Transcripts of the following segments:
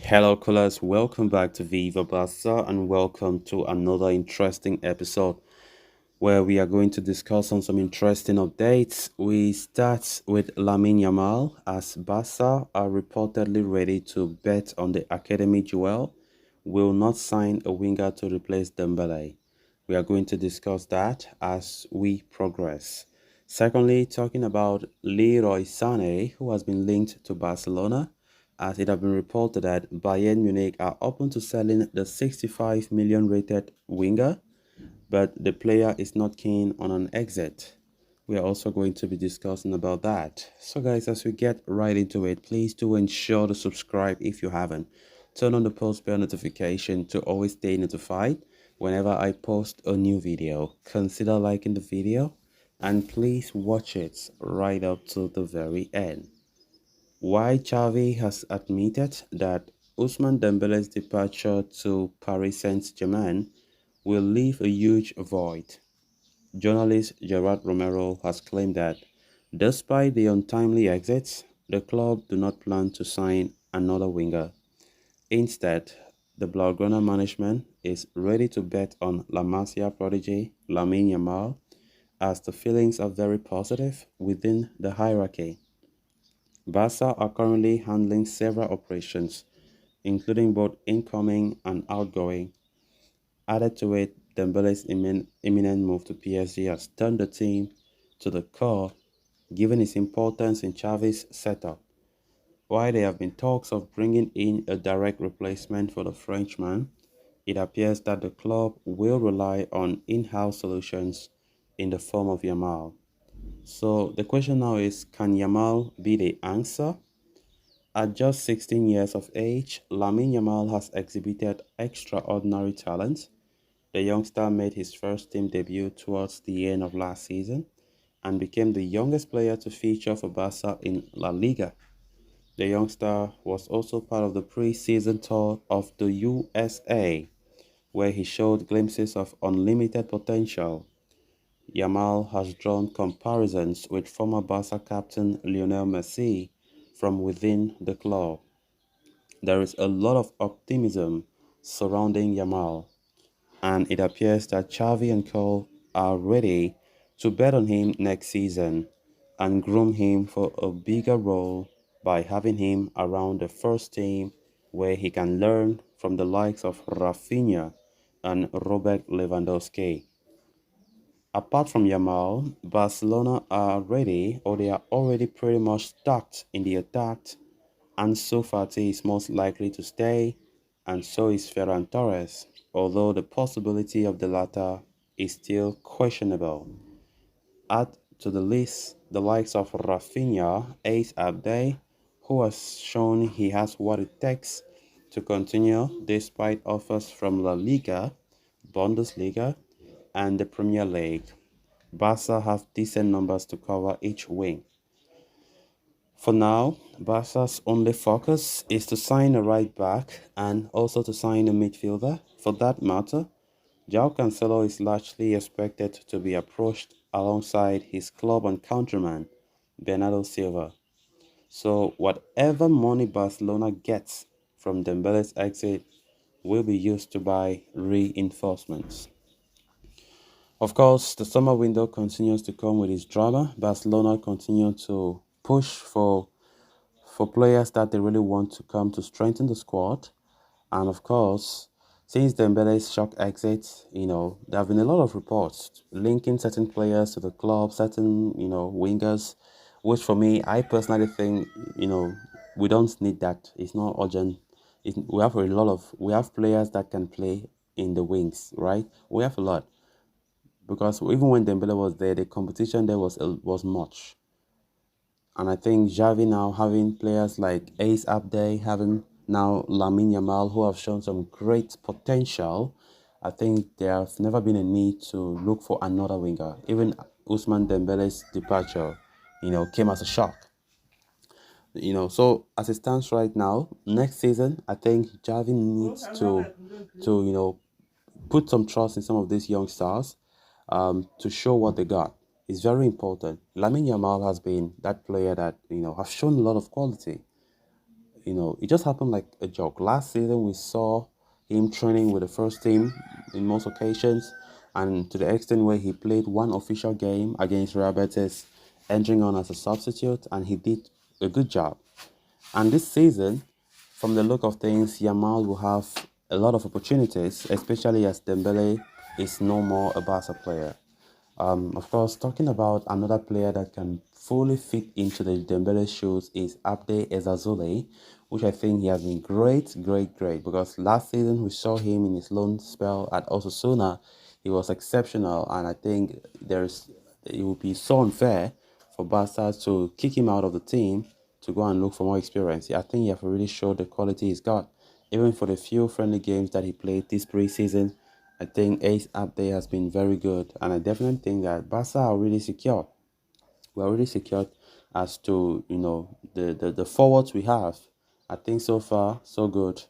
Hello, callers. Welcome back to Viva Basta and welcome to another interesting episode where we are going to discuss on some interesting updates. We start with Lamine Yamal as Barca are reportedly ready to bet on the academy jewel, will not sign a winger to replace Dembele. We are going to discuss that as we progress. Secondly, talking about Leroy Sane, who has been linked to Barcelona, as it has been reported that Bayern Munich are open to selling the 65 million rated winger, but the player is not keen on an exit. We are also going to be discussing about that. So guys, as we get right into it, please do ensure to subscribe if you haven't. Turn on the post bell notification to always stay notified whenever I post a new video. Consider liking the video and please watch it right up to the very end. Why Xavi has admitted that Ousmane Dembele's departure to Paris Saint-Germain will leave a huge void. Journalist Gerard Romero has claimed that despite the untimely exits, the club do not plan to sign another winger. Instead, the Blaugrana management is ready to bet on La Masia prodigy Lamine Yamal as the feelings are very positive within the hierarchy. Barca are currently handling several operations, including both incoming and outgoing. Added to it, Dembele's imminent move to PSG has turned the team to the core, given its importance in Xavi's setup. While there have been talks of bringing in a direct replacement for the Frenchman, it appears that the club will rely on in-house solutions in the form of Yamal. So the question now is, can Yamal be the answer? At just 16 years of age, Lamine Yamal has exhibited extraordinary talent. The youngster made his first team debut towards the end of last season and became the youngest player to feature for Barca in La Liga. The youngster was also part of the pre-season tour of the USA, where he showed glimpses of unlimited potential. Yamal has drawn comparisons with former Barca captain Lionel Messi from within the club. There is a lot of optimism surrounding Yamal, and it appears that Xavi and Co are ready to bet on him next season and groom him for a bigger role by having him around the first team where he can learn from the likes of Rafinha and Robert Lewandowski. Apart from Yamal, Barcelona are ready or they are already pretty much stocked in the attack. Ansu Fati is most likely to stay, and so is Ferran Torres, although the possibility of the latter is still questionable. Add to the list the likes of Rafinha, Ace Abday, who has shown he has what it takes to continue despite offers from La Liga, Bundesliga, and the Premier League. Barca have decent numbers to cover each wing. For now, Barca's only focus is to sign a right back and also to sign a midfielder. For that matter, João Cancelo is largely expected to be approached alongside his club and countryman, Bernardo Silva. So whatever money Barcelona gets from Dembele's exit will be used to buy reinforcements. Of course, the summer window continues to come with its drama. Barcelona continue to push for players that they really want to come to strengthen the squad. And of course, since Dembele's shock exit, there have been a lot of reports linking certain players to the club, certain, wingers, which for me, I personally think, we don't need that. It's not urgent. We have players that can play in the wings, right? We have a lot. Because even when Dembele was there, the competition there was much. And I think Xavi now having players like Ace Abday, having now Lamine Yamal, who have shown some great potential, I think there have never been a need to look for another winger. Even Ousmane Dembele's departure, came as a shock. So as it stands right now, next season, I think Xavi needs to put some trust in some of these young stars to show what they got. It's very important. Lamine Yamal has been that player that has shown a lot of quality. it just happened like a joke. Last season, we saw him training with the first team in most occasions, and to the extent where he played one official game against Real Betis, entering on as a substitute, and he did a good job. And this season, from the look of things, Yamal will have a lot of opportunities, especially as Dembele is no more a Barca player. Of course, talking about another player that can fully fit into the Dembele shoes is Abde Ezazole, which I think he has been great, great, great. Because last season we saw him in his loan spell at Osasuna, he was exceptional, and I think it would be so unfair for Barca to kick him out of the team to go and look for more experience. I think he has already showed the quality he's got, even for the few friendly games that he played this preseason. I think Ace up there has been very good, and I definitely think that Barca are really secure. We're already secured as to the forwards we have. I think so far so good.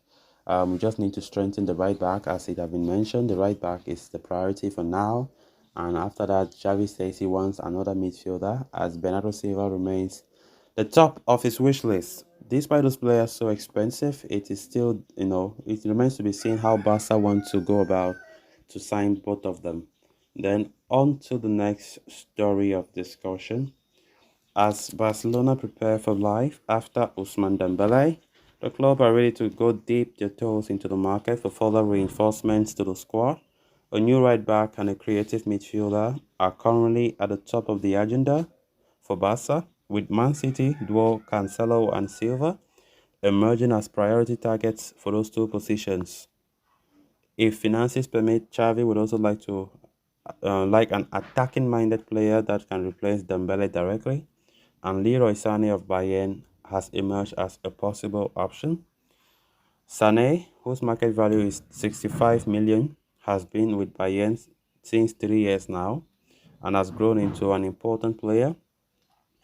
We just need to strengthen the right back, as it has been mentioned. The right back is the priority for now, and after that, Xavi says he wants another midfielder, as Bernardo Silva remains the top of his wish list. Despite those players so expensive, it is still it remains to be seen how Barca want to go about to sign both of them. Then on to the next story of discussion. As Barcelona prepare for life after Ousmane Dembele, the club are ready to go deep their toes into the market for further reinforcements to the squad. A new right back and a creative midfielder are currently at the top of the agenda for Barca, with Man City duo Cancelo and Silva emerging as priority targets for those two positions. If finances permit, Xavi would also like an attacking-minded player that can replace Dembele directly, and Leroy Sane of Bayern has emerged as a possible option. Sane, whose market value is 65 million, has been with Bayern since 3 years now and has grown into an important player,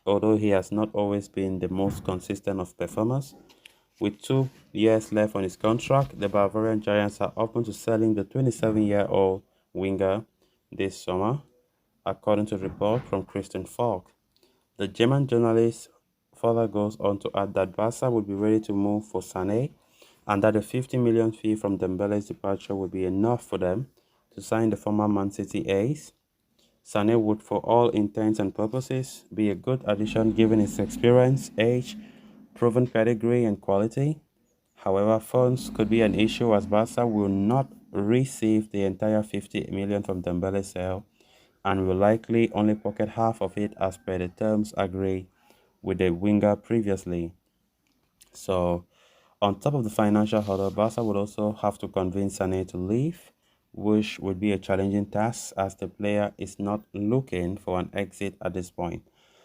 although he has not always been the most consistent of performers. With 2 years left on his contract, the Bavarian Giants are open to selling the 27-year-old winger this summer, according to a report from Christian Falk. The German journalist further goes on to add that Barca would be ready to move for Sané and that the 50 million fee from Dembele's departure would be enough for them to sign the former Man City ace. Sané would, for all intents and purposes, be a good addition given his experience, age, proven pedigree, and quality. However, funds could be an issue as Barca will not receive the entire 50 million from Dembele's sale and will likely only pocket half of it as per the terms agreed with the winger previously. So, on top of the financial hurdle, Barca would also have to convince Sane to leave, which would be a challenging task as the player is not looking for an exit at this point.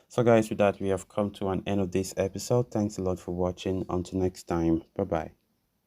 So, guys, with that, we have come to an end of this episode. Thanks a lot for watching. Until next time, bye bye.